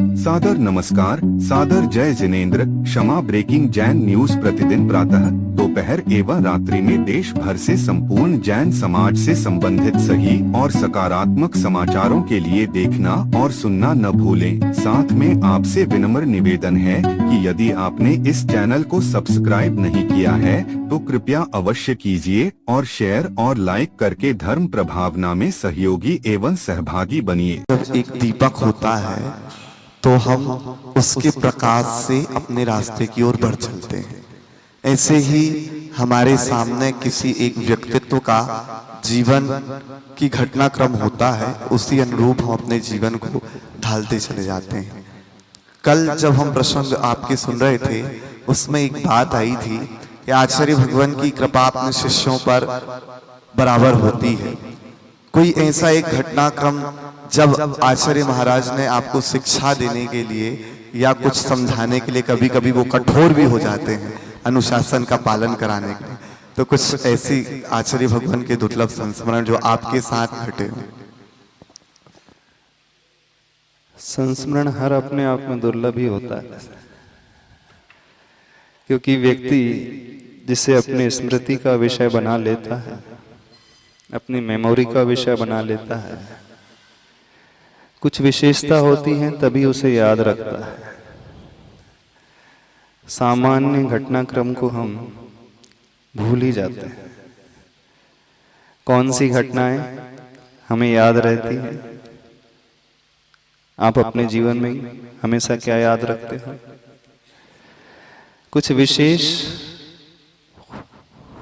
सादर नमस्कार, सादर जय जिनेंद्र। क्षमा ब्रेकिंग जैन न्यूज प्रतिदिन प्रातः, दोपहर एवं रात्रि में देश भर से संपूर्ण जैन समाज से संबंधित सही और सकारात्मक समाचारों के लिए देखना और सुनना न भूलें। साथ में आपसे विनम्र निवेदन है कि यदि आपने इस चैनल को सब्सक्राइब नहीं किया है तो कृपया अवश्य कीजिए और शेयर और लाइक करके धर्म प्रभावना में सहयोगी एवं सहभागी बनिए। जब एक दीपक होता है तो हम उसके प्रकाश से अपने रास्ते की ओर बढ़ चलते हैं। ऐसे ही हमारे सामने किसी एक व्यक्तित्व का जीवन की घटनाक्रम होता है, उसी अनुरूप हम अपने जीवन को ढालते चले जाते हैं। कल जब हम प्रसंग आपके सुन रहे थे उसमें एक बात आई थी कि आचार्य भगवान की कृपा अपने शिष्यों पर बराबर होती है। कोई ऐसा एक घटनाक्रम जब आचार्य महाराज ने आपको शिक्षा देने के लिए या कुछ समझाने के लिए कभी कभी वो कठोर भी हो जाते हैं अनुशासन का पालन कराने के लिए, तो कुछ ऐसी आचार्य भगवान के दुर्लभ संस्मरण जो आपके साथ घटे हो। संस्मरण हर अपने आप में दुर्लभ ही होता है, क्योंकि व्यक्ति जिसे अपनी स्मृति का विषय बना लेता है, अपनी मेमोरी का विषय बना लेता है, कुछ विशेषता होती है तभी उसे याद रखता है। सामान्य घटनाक्रम को हम भूल ही जाते हैं। कौन सी घटनाएं हमें याद रहती हैं? आप अपने जीवन में हमेशा क्या याद रखते हो? कुछ विशेष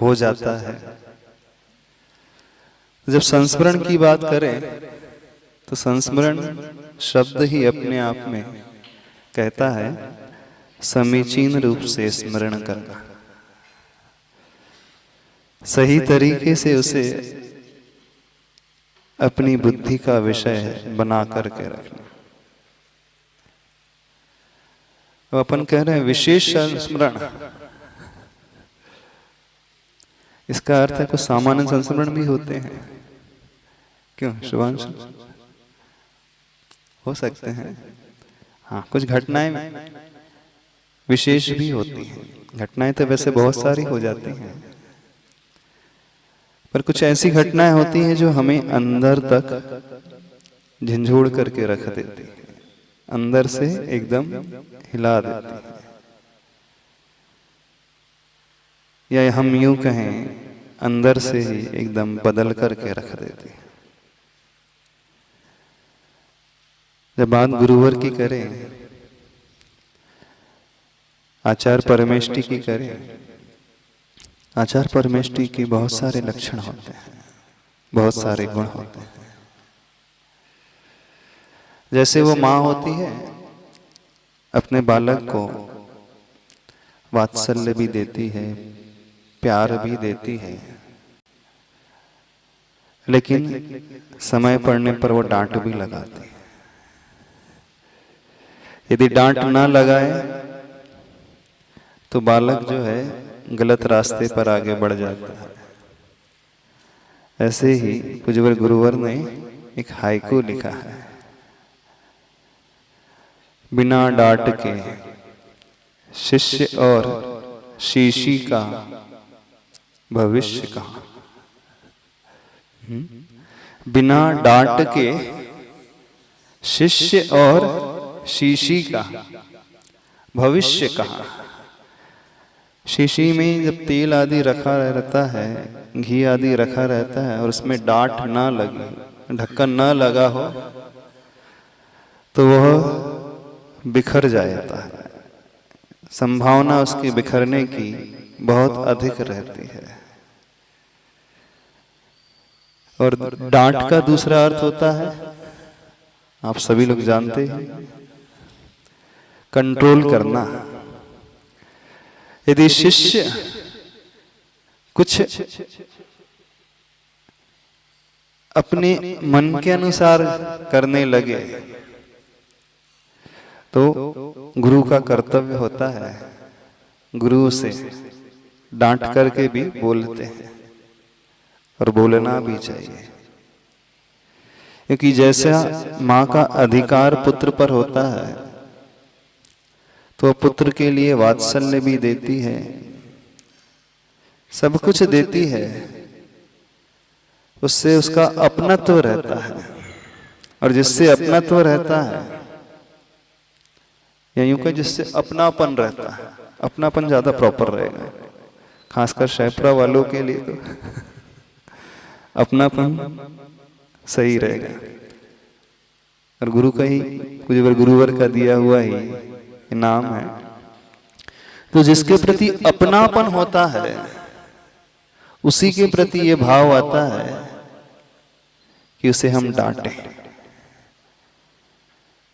हो जाता है। जब संस्मरण की बात करें तो संस्मरण शब्द ही अपने आप में कहता है समीचीन रूप से स्मरण करना, सही तरीके से उसे अपनी बुद्धि का विषय बना करके रखना। तो अपन कह रहे हैं विशेष संस्मरण, इसका अर्थ है कुछ सामान्य संस्मरण भी होते हैं। क्यों शुभांशु? हो सकते हैं। हाँ, कुछ घटनाएं विशेष भी होती हैं। घटनाएं तो वैसे बहुत सारी हो जाती हैं, पर कुछ ऐसी घटनाएं होती हैं जो हमें अंदर तक झंझोड़ करके रख देती हैं, अंदर से एकदम हिला देती हैं। या हम यूं कहें अंदर से ही एकदम बदल करके रख देती है। जब बात गुरुवर की करें, आचार्य परमेष्टि की करें, आचार्य परमेष्टि की बहुत सारे लक्षण होते हैं, बहुत सारे गुण होते हैं। जैसे वो माँ होती है, अपने बालक को वात्सल्य भी देती है, प्यार भी देती है, लेकिन समय पड़ने पर वो डांट भी लगाती है। यदि डांट ना लगाए तो बालक जो है गलत रास्ते पर आगे बढ़ जाता है। ऐसे ही पूज्यवर गुरुवर ने एक हाइकू लिखा है, बिना डांट के शिष्य और शीशी का भविष्य कहाँ। बिना डांट के शिष्य और शीशी का भविष्य कहाँ। शीशी में जब तेल आदि रखा रहता है, घी आदि रखा रहता है और उसमें डांट ना लगे, ढक्कन ना लगा हो, तो वह बिखर जाता है। संभावना उसके बिखरने की बहुत अधिक रहती है। और डांट का दूसरा अर्थ होता है, आप सभी लोग जानते हैं, कंट्रोल करना। यदि शिष्य कुछ अपने मन के अनुसार करने लगे तो गुरु का कर्तव्य होता है गुरु से डांट करके भी बोलते हैं और बोलना भी चाहिए। क्योंकि जैसा माँ का अधिकार पुत्र पर होता है तो पुत्र के लिए वात्सल्य भी देती है, सब कुछ देती है, उससे उसका अपनत्व रहता है। और जिससे अपनत्व रहता है, या यूं कहें जिससे अपनापन रहता है, अपनापन ज्यादा प्रॉपर रहेगा, खासकर शैपरा वालों के लिए तो अपनापन सही रहेगा। और गुरु का ही कुछ गुरुवर का दिया हुआ ही नाम है। तो जिसके प्रति अपनापन होता है, उसी के प्रति ये भाव आता है कि उसे हम डांटें।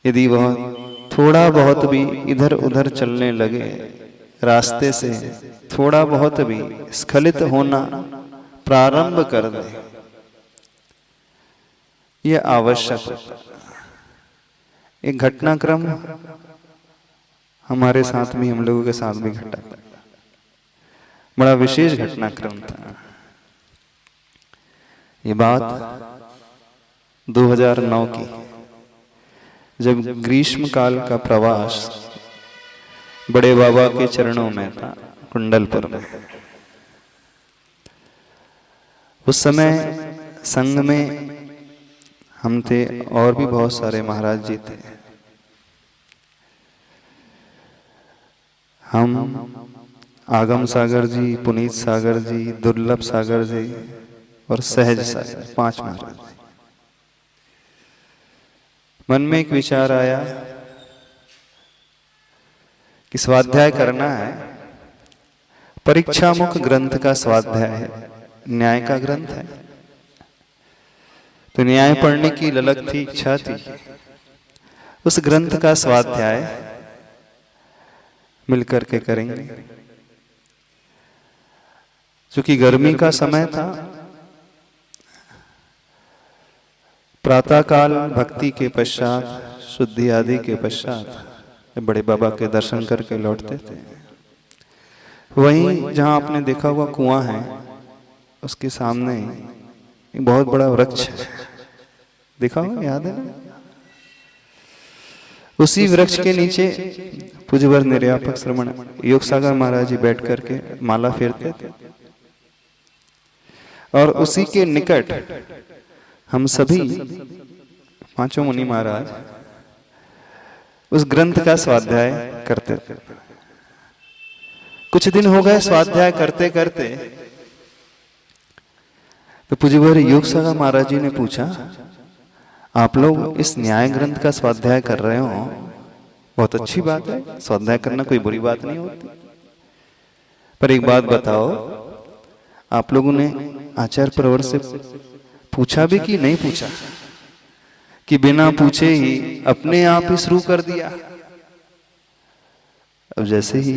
यदि वह थोड़ा बहुत भी इधर उधर चलने लगे, रास्ते से थोड़ा बहुत भी स्खलित होना प्रारंभ कर दे, यह आवश्यक है। एक घटनाक्रम हमारे साथ भी, हम लोगों के साथ भी घटा, बड़ा विशेष घटनाक्रम था। ये बात 2009 की, जब ग्रीष्म काल का प्रवास बड़े बाबा के चरणों में था, कुंडलपुर में। उस समय संघ में हम थे और भी बहुत सारे महाराज जी थे। हम आगम सागर जी, पुनीत सागर जी, दुर्लभ सागर जी और सहज सागर, 5 महाराज। मन में एक विचार आया कि स्वाध्याय करना है। परीक्षा मुख ग्रंथ का स्वाध्याय है, न्याय का ग्रंथ है, तो न्याय पढ़ने की ललक थी, इच्छा थी। उस ग्रंथ का स्वाध्याय मिलकर के करेंगे। क्योंकि गर्मी का समय था, प्रातःकाल भक्ति के पश्चात, शुद्धि आदि के पश्चात बड़े बाबा के दर्शन करके लौटते थे। वहीं जहां आपने देखा हुआ कुआं है, उसके सामने एक बहुत बड़ा वृक्ष है, देखा हुआ, याद है ना? उसी वृक्ष के नीचे पूज्यवर निर्यापक श्रमण योग सागर महाराज जी बैठ करके माला फेरते थे। और उसी के निकट हम सभी 5 मुनि महाराज उस ग्रंथ का स्वाध्याय करते थे। कुछ दिन हो गए स्वाध्याय करते करते, तो पूज्यवर योग सागर महाराज जी ने पूछा, आप लोग इस न्याय ग्रंथ का स्वाध्याय कर रहे हो, बहुत अच्छी बात है, स्वाध्याय करना कोई बुरी बात नहीं होती, पर एक बात बताओ, आप लोगों ने आचार्य प्रवर से पूछा भी कि नहीं पूछा, कि बिना पूछे ही अपने आप ही शुरू कर दिया? अब जैसे ही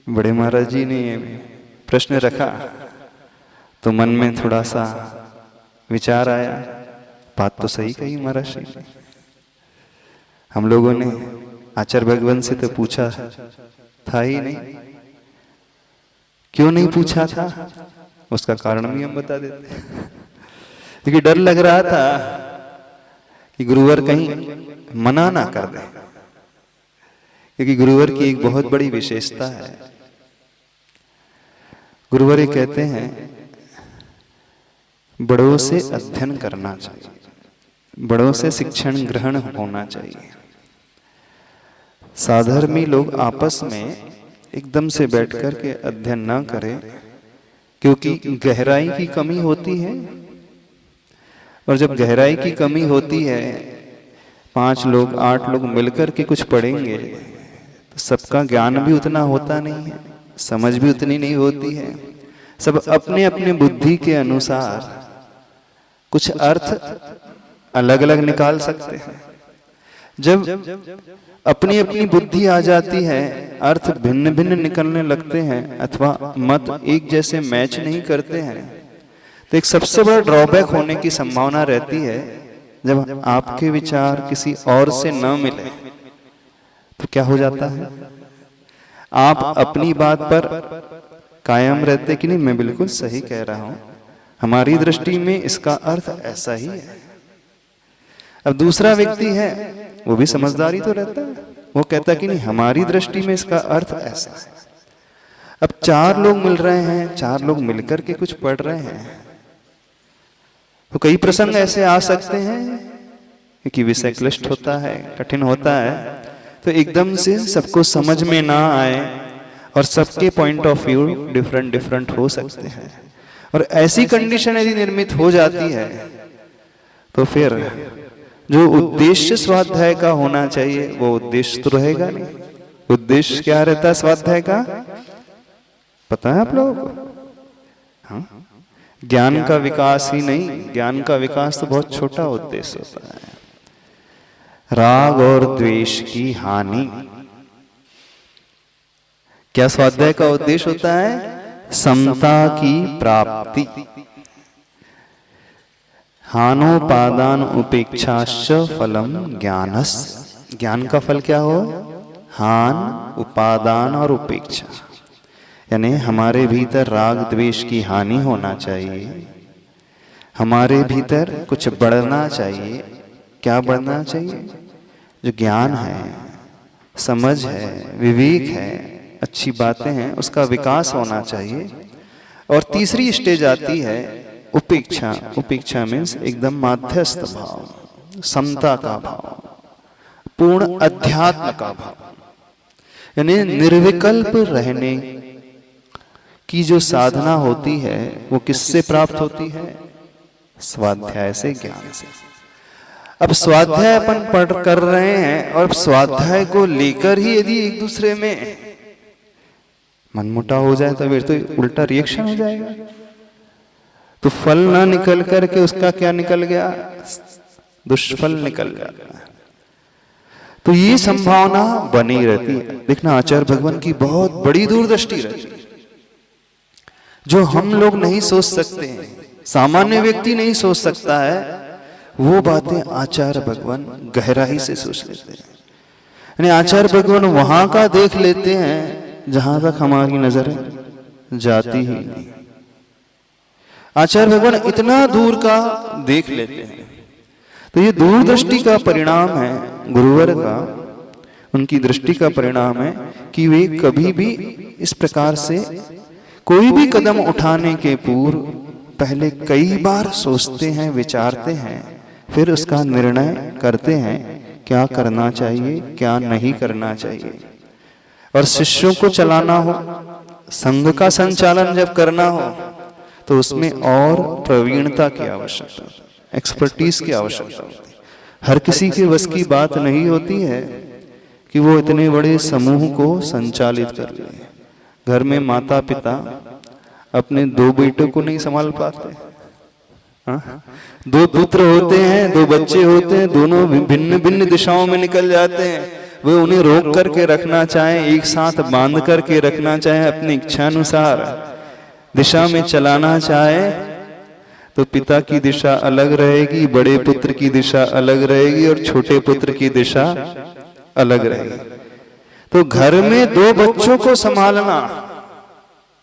बड़े महाराज जी ने ये प्रश्न रखा, तो मन में थोड़ा सा विचार आया, बात तो सही कही महाराज जी ने। हम लोगों ने आचार्य भगवान से तो पूछा था ही नहीं। क्यों नहीं पूछा था, उसका कारण भी हम बता देते हैं। क्योंकि डर लग रहा था कि गुरुवर कहीं मना ना कर दे, क्योंकि गुरुवर की एक बहुत बड़ी विशेषता है। गुरुवर ये कहते हैं, बड़ों से अध्ययन करना चाहिए, बड़ों से शिक्षण ग्रहण होना चाहिए। साधर्मी लोग आपस में एकदम से बैठकर के अध्ययन ना करें, क्योंकि गहराई की कमी होती है। और जब गहराई की कमी होती है, 5 लोग 8 लोग मिलकर के कुछ पढ़ेंगे, तो सबका ज्ञान भी उतना होता नहीं है, समझ भी उतनी नहीं होती है। सब अपने अपने बुद्धि के अनुसार कुछ अर्थ अलग अलग निकाल सकते हैं। जब अपनी अपनी बुद्धि आ जाती है, अर्थ भिन्न भिन्न निकलने लगते हैं, अथवा मत एक जैसे मैच नहीं करते हैं, तो एक सबसे बड़ा ड्रॉबैक होने की संभावना रहती है। जब आपके विचार किसी और से न मिले, तो क्या हो जाता है, आप अपनी बात पर कायम रहते कि नहीं, मैं बिल्कुल सही कह रहा हूं, हमारी दृष्टि में इसका अर्थ ऐसा ही है। अब दूसरा व्यक्ति है, वो भी समझदारी तो रहता है, वो कहता कि नहीं, हमारी दृष्टि में इसका अर्थ ऐसा है। अब 4 लोग मिल रहे हैं, 4 लोग मिलकर के कुछ पढ़ रहे हैं, तो कई प्रसंग ऐसे आ सकते हैं क्योंकि विषय क्लिष्ट होता है, कठिन होता है, तो एकदम से सबको समझ में ना आए और सबके point of view different different हो सकते हैं। और ऐसी कंडीशन यदि निर्मित हो जाती है तो फिर जो उद्देश्य स्वाध्याय का होना चाहिए वो उद्देश्य तो रहेगा नहीं। उद्देश्य क्या रहता है स्वाध्याय का, पता है आप लोगों को? हाँ, ज्ञान का विकास ही नहीं, ज्ञान का विकास तो बहुत छोटा उद्देश्य होता है। राग और द्वेष की हानि, क्या स्वाध्याय का उद्देश्य होता है? समता की प्राप्ति। हानोपादान उपेक्षाश्च फलम ज्ञानस्। ज्ञान का फल क्या हो? हान, उपादान और उपेक्षा। यानी हमारे भीतर राग द्वेष की हानि होना चाहिए, हमारे भीतर कुछ बढ़ना चाहिए। क्या बढ़ना चाहिए? जो ज्ञान है, समझ है, विवेक है, अच्छी बातें हैं, उसका विकास होना चाहिए। और तीसरी स्टेज आती है उपेक्षा। उपेक्षा मीन्स एकदम माध्यस्थ भाव, समता का भाव, पूर्ण अध्यात्म का भाव, यानी निर्विकल्प रहने की जो साधना होती है वो किससे प्राप्त होती है? स्वाध्याय से, ज्ञान से। अब स्वाध्याय अपन पढ़ कर रहे हैं और स्वाध्याय को लेकर ही यदि एक दूसरे में मनमुटाव हो जाए तो फिर तो उल्टा रिएक्शन हो जाएगा। तो फल ना निकल करके उसका क्या निकल गया? दुष्फल निकल गया। तो ये संभावना बनी रहती है। देखना, आचार्य भगवान की बहुत बड़ी दूरदृष्टि रहती है, जो हम लोग नहीं सोच सकते हैं, सामान्य व्यक्ति नहीं सोच सकता है, वो बातें आचार्य भगवान गहराई से सोच लेते हैं। यानी आचार्य भगवान वहां का देख लेते हैं जहां तक हमारी नजर जाती ही नहीं। आचार्य भगवान इतना दूर का देख लेते हैं। तो ये दूरदृष्टि का परिणाम है, गुरुवर का, उनकी दृष्टि का परिणाम है कि वे कभी भी इस प्रकार से कोई भी कदम उठाने के पूर्व पहले कई बार सोचते हैं, विचारते हैं, फिर उसका निर्णय करते हैं क्या करना चाहिए, क्या नहीं करना चाहिए। और शिष्यों को चलाना हो, संघ का संचालन जब करना हो, तो उसमें और प्रवीणता की आवश्यकता, एक्सपर्टीज की आवश्यकता होती है। हर किसी के बस की बात नहीं होती है कि वो इतने बड़े समूह को संचालित कर ले। घर में माता पिता अपने 2 बेटों को नहीं संभाल पाते। हाँ? 2 पुत्र होते हैं, 2 बच्चे होते हैं, दोनों भिन्न भिन्न दिशाओं में निकल जाते हैं। वे उन्हें रोक करके रखना चाहें, एक साथ बांध करके रखना चाहें, अपनी इच्छानुसार दिशा में चलाना चाहे, तो पिता की दिशा अलग रहेगी, बड़े पुत्र की दिशा अलग रहेगी और छोटे पुत्र की दिशा अलग रहेगी। तो घर में 2 बच्चों को संभालना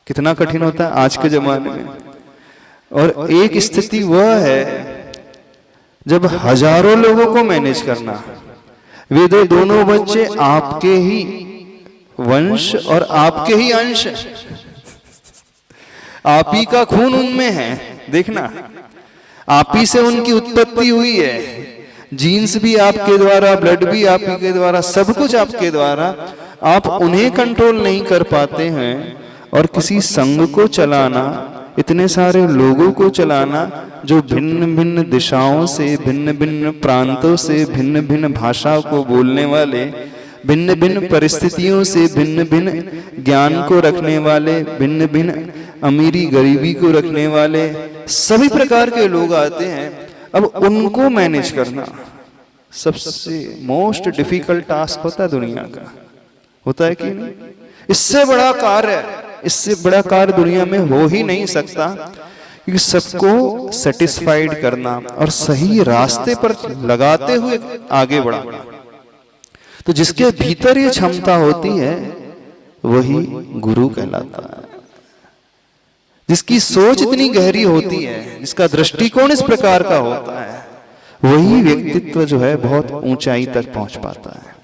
कितना कठिन होता है आज के जमाने में। और एक स्थिति वह है जब हजारों लोगों को मैनेज करना। वे दोनों बच्चे आपके ही वंश और आपके ही अंश, आप ही का खून उनमें है। देखना, आप ही से उनकी उत्पत्ति हुई है, जीन्स भी आपके द्वारा, ब्लड भी आप ही के द्वारा, सब कुछ आपके द्वारा। आप उन्हें कंट्रोल नहीं कर पाते हैं और किसी संघ को चलाना, इतने सारे लोगों को चलाना जो भिन्न भिन्न दिशाओं से, भिन्न भिन्न प्रांतों से, भिन्न भिन्न भाषा को बोलने वाले, भिन्न भिन्न परिस्थितियों से भिन्न भिन्न ज्ञान को रखने वाले, भिन्न भिन्न अमीरी गरीबी को रखने वाले, सभी प्रकार के लोग आते हैं। अब उनको मैनेज करना सबसे मोस्ट डिफिकल्ट टास्क होता है दुनिया का, होता है कि नहीं? इससे बड़ा कार्य, इससे बड़ा कार्य दुनिया में हो ही नहीं सकता, क्योंकि सबको सेटिस्फाइड करना और सही रास्ते पर लगाते हुए आगे बढ़ाना। तो जिसके भीतर ये क्षमता होती है वही गुरु कहलाता है। जिसकी सोच इतनी गहरी होती है, जिसका दृष्टिकोण इस प्रकार का होता है, वही व्यक्तित्व जो है बहुत ऊंचाई तक पहुंच पाता है।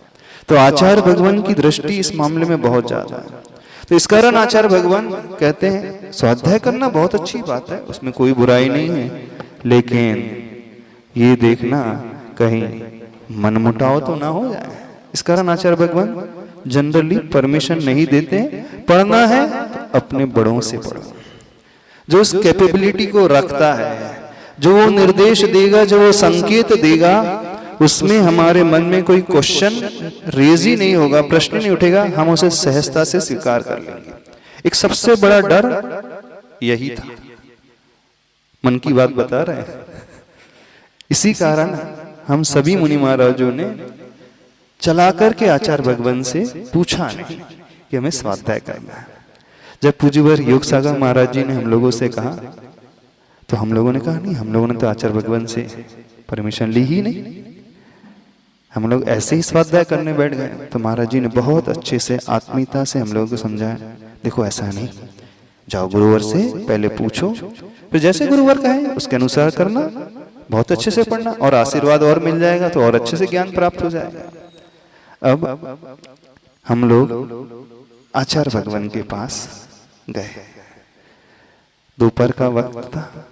तो आचार्य भगवान की दृष्टि इस मामले में बहुत ज्यादा है। तो इस कारण आचार्य भगवान कहते हैं स्वाध्याय करना बहुत अच्छी बात है, उसमें कोई बुराई नहीं है, लेकिन ये देखना कहीं मनमुटाव तो ना हो जाए। इस कारण आचार्य भगवान जनरली परमिशन नहीं देते। पढ़ना है तो अपने बड़ों से पढ़ो, जो उस कैपेबिलिटी को रखता है, जो वो निर्देश देगा, जो वो संकेत देगा, उसमें हमारे मन में कोई क्वेश्चन रेज ही नहीं होगा, प्रश्न नहीं उठेगा, हम उसे सहजता से स्वीकार कर लेंगे। एक सबसे बड़ा डर यही था, मन की बात बता रहे हैं। इसी कारण हम सभी मुनि महाराजों ने चला करके आचार्य भगवान से पूछा नहीं कि हमें स्वाध्याय करना है। जब पूज्यवर योग सागर महाराज जी ने हम लोगों से कहा तो हम लोगों ने कहा नहीं, हम लोगों ने तो आचार्य भगवान से परमिशन ली ही नहीं, हम लोग ऐसे ही स्वाध्याय करने बैठ गए। तो महाराज जी ने बहुत अच्छे से आत्मीयता से हम लोगों को समझाया, देखो ऐसा नहीं, जाओ गुरुवर से पहले पूछो, फिर जैसे गुरुवर कहे उसके अनुसार करना, बहुत अच्छे से पढ़ना, और आशीर्वाद और मिल जाएगा तो और अच्छे से ज्ञान प्राप्त हो जाएगा। अब हम लोग आचार्य भगवान के पास गए। दोपहर का वक्त था,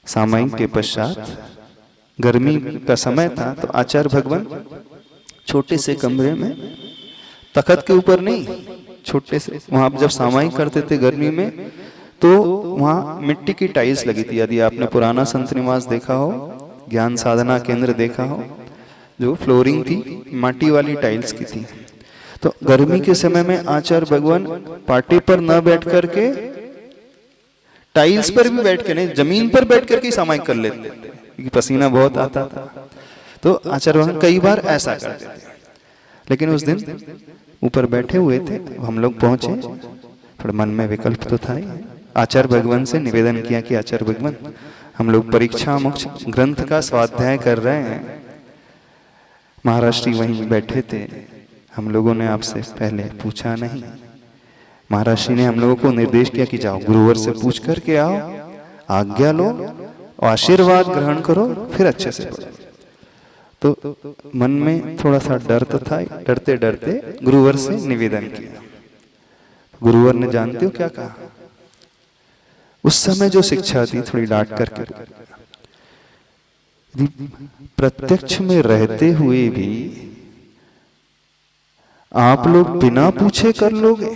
सामायिक के पश्चात गर्मी का समय था। तो आचार्य भगवान छोटे से कमरे में, तखत के ऊपर नहीं, छोटे से, वहां जब सामायिक करते थे गर्मी में तो वहां मिट्टी की टाइल्स लगी थी। यदि आपने पुराना संत निवास देखा हो, ज्ञान साधना केंद्र देखा हो, जो फ्लोरिंग थी माटी वाली टाइल्स की थी। तो गर्मी के समय में आचार्य भगवान पार्टी पर न बैठ करके टाइल्स पर भी बैठ के नहीं, जमीन पर बैठ करके सामायिक कर लेते थे, क्योंकि पसीना बहुत आता था। तो आचार्य भगवान कई बार ऐसा करते थे, लेकिन उस दिन ऊपर बैठे हुए थे, हम लोग पहुंचे, थोड़ा मन में विकल्प तो था ही। आचार्य भगवान से निवेदन किया कि आचार्य भगवान, हम लोग परीक्षा मोक्ष ग्रंथ का स्वाध्याय कर रहे हैं, महाराष्ट्री वहीं बैठे थे, हम लोगों ने आपसे पहले पूछा नहीं। महाराष्ट्री ने हम लोगों को निर्देश किया कि जाओ गुरुवर से पूछ करके आओ, आज्ञा लो, आशीर्वाद ग्रहण करो, फिर अच्छे से पढ़ो। तो मन में थोड़ा सा डर तो था, डरते डरते गुरुवर से निवेदन किया। गुरुवर ने जानते हो क्या कहा? उस समय जो शिक्षा थी थोड़ी डांट करके, प्रत्यक्ष में रहते हुए भी आप लोग बिना पूछे कर लोगे,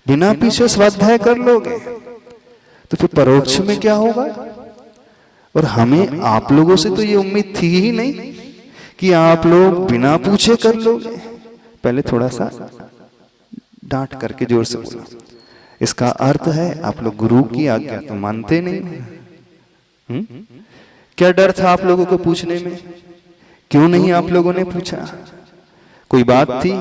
बिना पीछे स्वाध्याय कर लोगे, तो फिर परोक्ष में क्या होगा? और हमें आप लोगों से तो ये उम्मीद थी ही नहीं कि आप लोग बिना पूछे कर लोगे। पहले थोड़ा सा डांट करके जोर से बोला, इसका अर्थ है आप लोग गुरु की आज्ञा तो मानते नहीं। क्या डर था आप लोगों को पूछने में? क्यों नहीं आप लोगों ने पूछा? कोई बात थी?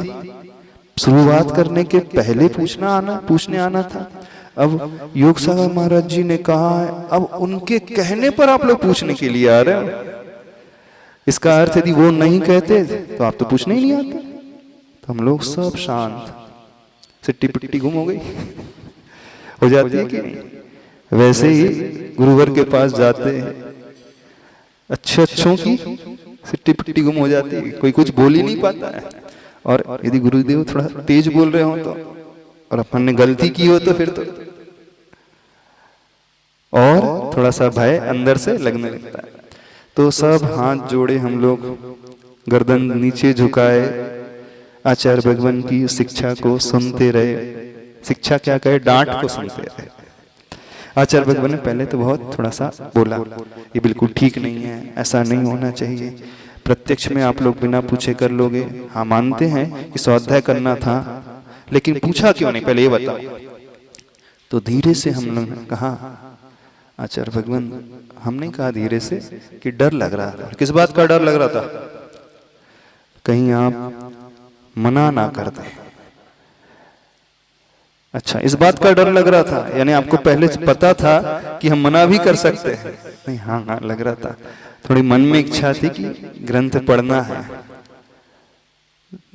शुरुआत करने के पहले पूछने आना था। अब योग सागर महाराज जी ने कहा है, अब उनके कहने पर आप लोग पूछने के लिए आ रहे हो। इसका अर्थ यदि वो नहीं कहते तो आप तो पूछने ही नहीं आते। तो हम लोग सब शांत, सिट्टी पिट्टी गुम हो गई, हो जाती है कि नहीं? वैसे ही गुरुवर के पास जाते हैं, अच्छों की सिट्टी पिट्टी गुम हो जाती है, कोई कुछ बोल ही नहीं पाता है। और यदि गुरुदेव थोड़ा तेज बोल रहे हो तो, और अपन ने गलती की हो तो फिर तो और थोड़ा सा भय अंदर से लगने लगता है। तो सब हाथ जोड़े हम लोग, गर्दन नीचे झुकाए, आचार्य भगवान की शिक्षा को सुनते रहे। शिक्षा क्या कहे, डांट को सुनते रहे। आचार्य भगवान ने पहले तो बहुत थोड़ा सा बोला, ये बिल्कुल ठीक नहीं है, ऐसा नहीं होना चाहिए, प्रत्यक्ष में आप लोग बिना पूछे कर लोगे। हाँ मानते हैं कि स्वाध्याय करना था, लेकिन पूछा क्यों नहीं, पहले ये बताओ। तो धीरे से हम लोग ने कहा, आचार्य भगवान हमने कहा धीरे से कि डर लग रहा था। किस बात का डर लग रहा था? कहीं आप मना ना कर दें। अच्छा, इस बात का डर लग रहा था, यानी आपको पहले से पता था कि हम मना भी कर सकते हैं? नहीं, हाँ हाँ लग रहा था। थोड़ी मन में इच्छा थी कि ग्रंथ पढ़ना है।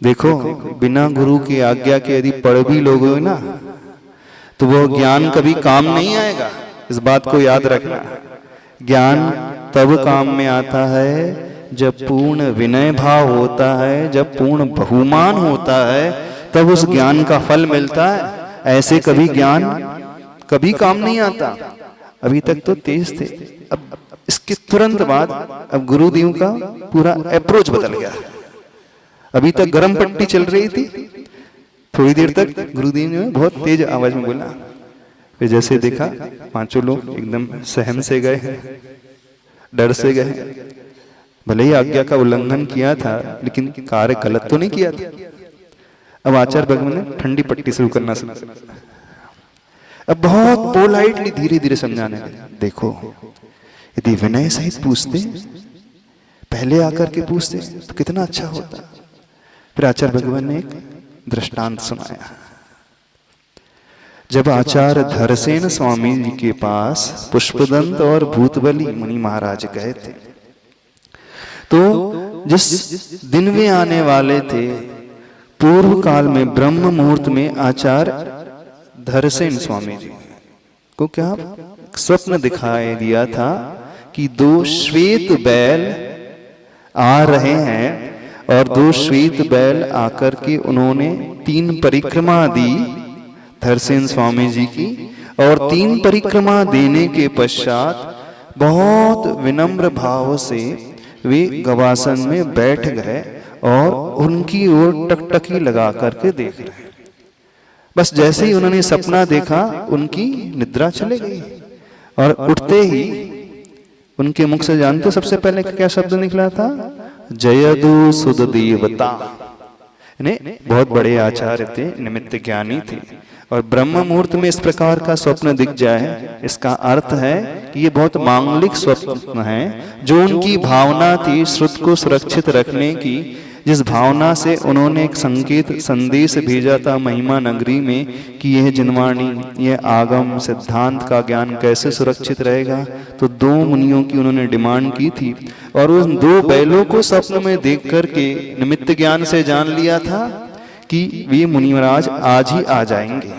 देखो, बिना गुरु की आज्ञा के यदि पढ़ भी लोगे ना तो वो ज्ञान कभी काम नहीं आएगा। इस बात को याद रखना, ज्ञान तब काम में आता है जब पूर्ण विनय भाव होता है, जब पूर्ण बहुमान होता है, तब उस ज्ञान का फल मिलता है। ऐसे कभी ज्ञान कभी काम नहीं आता। अभी तक तो तेज थे, अब इसके तुरंत बाद अब गुरुदेव का पूरा अप्रोच बदल गया। अभी तक गर्म पट्टी चल रही थी, थोड़ी देर तक गुरुदेव ने बहुत तेज आवाज में बोला, फिर जैसे देखा पांचों लोग एकदम सहम से गए हैं, डर से गए। भले ही आज्ञा का उल्लंघन किया था, लेकिन कार्य गलत तो नहीं किया था। अब आचार्य भगवान ने ठंडी पट्टी शुरू करना शुरू किया। अब बहुत पोलाइटली धीरे धीरे समझाने लगे, देखो यदि विनय सहित पूछते, पहले आकर के पूछते तो कितना अच्छा होता। फिर आचार्य भगवान ने एक दृष्टांत सुनाया। जब आचार्य धरसेन स्वामी जी के पास पुष्पदंत और भूतबली मुनि महाराज गए थे, तो जिस दिन वे आने वाले थे, पूर्व काल में ब्रह्म मुहूर्त में आचार्य धरसेन स्वामी जी को क्या स्वप्न दिखाई दिया था कि दो श्वेत बैल आ रहे हैं और दो श्वेत बैल आकर के उन्होंने 3 परिक्रमा दी धरसेन स्वामी जी की, और 3 परिक्रमा देने के पश्चात बहुत विनम्र भाव से वे गवासन में बैठ गए और उनकी ओर टकटकी लगा करके देख रहे। बस जैसे ही उन्होंने सपना देखा, उनकी निद्रा चले गई और उठते ही उनके मुख से जानते सबसे पहले क्या शब्द निकला था? जयदु सुध देवता। बहुत बड़े आचार्य थे, निमित्त ज्ञानी थे, और ब्रह्म मुहूर्त में इस प्रकार का स्वप्न दिख जाए, इसका अर्थ है कि ये बहुत मांगलिक स्वप्न है। जो उनकी भावना थी श्रुत को सुरक्षित रखने की, जिस भावना से उन्होंने एक संकेत संदेश भेजा था महिमा नगरी में कि यह जिनवाणी, यह आगम सिद्धांत का ज्ञान कैसे सुरक्षित रहेगा, तो 2 मुनियों की उन्होंने डिमांड की थी, और उन 2 बैलों को स्वप्न में देख करके निमित्त ज्ञान से जान लिया था कि वे मुनि महाराज आज ही आ जाएंगे,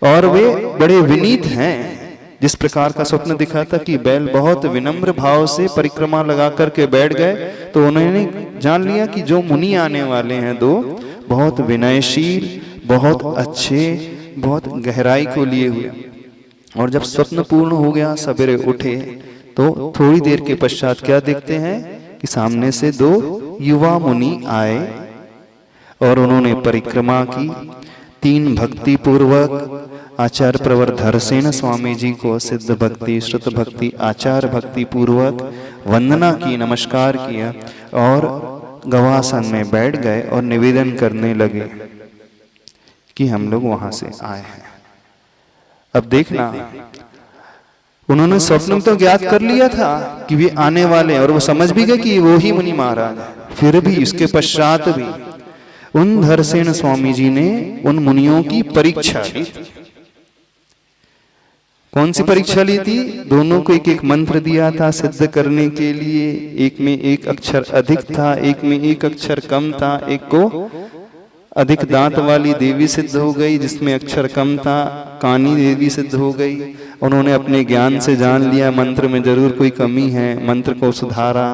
और वे बड़े विनीत हैं। जिस प्रकार का स्वप्न दिखा था कि बैल बहुत विनम्र भाव से परिक्रमा लगा करके बैठ गए, तो उन्होंने जान लिया कि जो मुनि आने वाले हैं 2 बहुत विनयशील, बहुत अच्छे, बहुत गहराई को लिए हुए। और जब स्वप्न पूर्ण हो गया, सवेरे उठे तो थोड़ी देर के पश्चात क्या देखते हैं कि सामने से 2 युवा मुनि आए और उन्होंने परिक्रमा की। 3 भक्ति पूर्वक आचार्य प्रवर धरसेन स्वामी जी को सिद्ध भक्ति, श्रुत भक्ति, आचार भक्ति पूर्वक वंदना की, नमस्कार किया और गवासन में बैठ गए और निवेदन करने लगे कि हम लोग वहां से आए हैं। अब देखना, उन्होंने स्वप्न में तो ज्ञात कर लिया था कि वे आने वाले हैं और वो समझ भी गए कि वो ही मुनि महाराज है। फिर भी इसके पश्चात भी उन धरसेन स्वामी जी ने उन मुनियों की परीक्षा ली। कौन सी परीक्षा ली थी? दोनों को एक एक मंत्र दिया था सिद्ध करने के लिए। एक में एक अक्षर अधिक था, एक में एक अक्षर कम था। एक को अधिक दांत वाली देवी सिद्ध हो गई, जिसमें अक्षर कम था, कानी देवी सिद्ध हो गई। उन्होंने अपने ज्ञान से जान लिया मंत्र में जरूर कोई कमी है, मंत्र को सुधारा,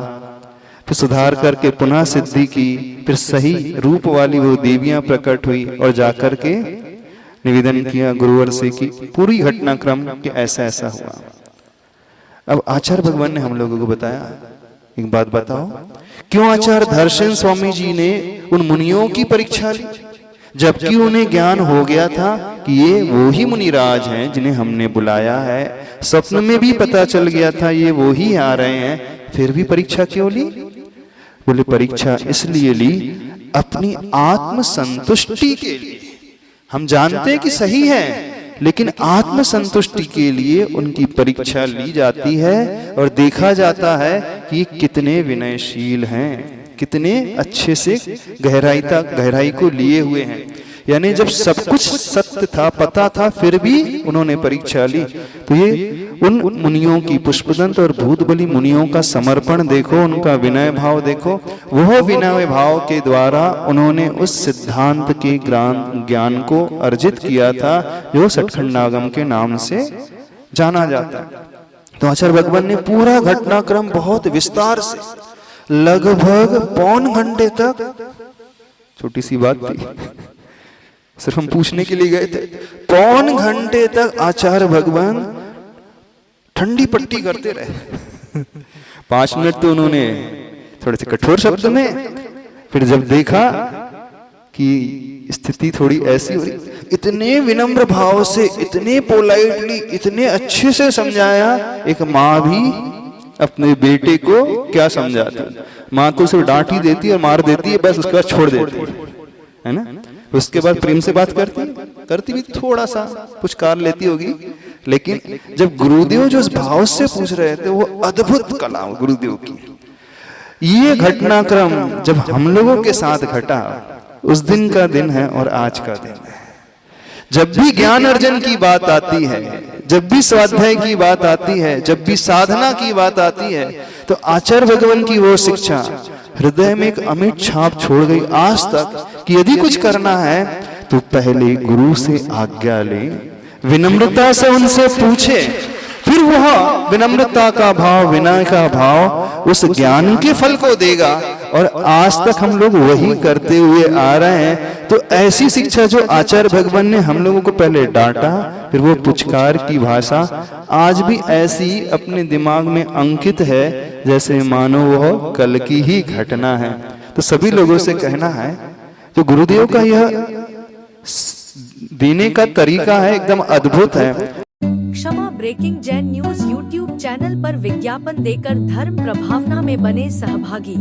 फिर सुधार करके पुनः सिद्धि की। फिर सही रूप वाली वो देवियां प्रकट हुई और जाकर के निवेदन किया गुरुवर से कि पूरी घटनाक्रम कि ऐसा ऐसा हुआ। अब आचार्य भगवान ने हम लोगों को बताया, एक बात बताओ, क्यों आचार्य धरसेन स्वामी जी ने उन मुनियों की परीक्षा ली, जबकि उन्हें ज्ञान हो गया था कि ये वो ही मुनिराज हैं जिन्हें हमने बुलाया है। स्वप्न में भी पता चल गया था ये वो ही आ रहे हैं, फिर भी परीक्षा क्यों ली? बोले परीक्षा इसलिए ली अपनी आत्म संतुष्टि के लिए। हम जानते हैं कि सही है, लेकिन आत्म संतुष्टि के लिए उनकी परीक्षा ली जाती है और देखा जाता है कि कितने विनयशील हैं, कितने अच्छे से गहराई को लिए हुए हैं। यानी जब सब कुछ सत्य था, पता था, फिर भी उन्होंने परीक्षा ली। तो ये उन मुनियों की, पुष्पदंत और भूतबली मुनियों का समर्पण देखो, उनका विनय भाव देखो। वह विनय भाव के द्वारा उन्होंने उस सिद्धांत के ज्ञान को अर्जित किया था जो सठखंडागम के नाम से जाना जाता है। तो आचार्य भगवान ने पूरा घटनाक्रम बहुत विस्तार से लगभग पौन घंटे तक, छोटी सी बात थी, सिर्फ हम पूछने के लिए गए थे, पौन घंटे तक आचार्य भगवान ठंडी पट्टी करते रहे। 5 मिनट तो उन्होंने थोड़े से कठोर शब्द में, फिर जब देखा कि स्थिति थोड़ी ऐसी हो रही, इतने विनम्र भाव से, इतने पोलाइटली, इतने अच्छे से समझाया। एक माँ भी अपने बेटे को क्या समझाती, माँ तो सिर्फ डांट ही देती है और मार देती है, बस उसके बाद छोड़ देती है ना। उसके बाद प्रेम से बात करती भी थोड़ा सा पुचकार लेती होगी, लेकिन जब गुरुदेव जो उस भाव से पूछ रहे थे, वो अद्भुत कला गुरुदेव की। ये घटनाक्रम जब हम लोगों के साथ घटा, उस दिन का दिन है और आज का दिन है। जब भी ज्ञान अर्जन की बात आती है, जब भी स्वाध्याय की बात आती है, जब भी साधना की बात आती है, तो आचार्य भगवान की वो शिक्षा हृदय में एक अमिट छाप छोड़ गई आज तक कि यदि कुछ करना है तो पहले गुरु से आज्ञा ले, विनम्रता से उनसे पूछे, फिर वह विनम्रता का भाव, विनय का भाव उस ज्ञान के फल को देगा। और आज तक हम लोग वही करते हुए आ रहे हैं। तो ऐसी शिक्षा जो आचार्य भगवान ने हम लोगों को पहले डांटा, फिर वो पुचकार की भाषा आज भी ऐसी अपने दिमाग में अंकित है जैसे मानो वह कल की ही घटना है। तो सभी लोगों से कहना है, जो गुरुदेव का यह देने का तरीका है एकदम अद्भुत है। क्षमा breaking Jain news YouTube channel पर विज्ञापन देकर धर्म प्रभावना में बने सहभागी।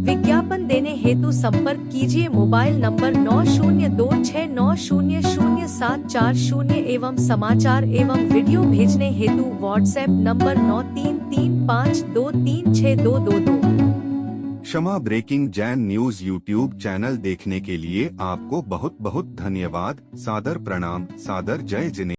विज्ञापन देने हेतु संपर्क कीजिए मोबाइल नंबर 9026900740 एवं समाचार एवं वीडियो भेजने हेतु व्हाट्सएप नंबर 9335236222। क्षमा breaking Jain news YouTube channel देखने के लिए आपको बहुत बहुत धन्यवाद। सादर प्रणाम, सादर जय जिनेंद्र।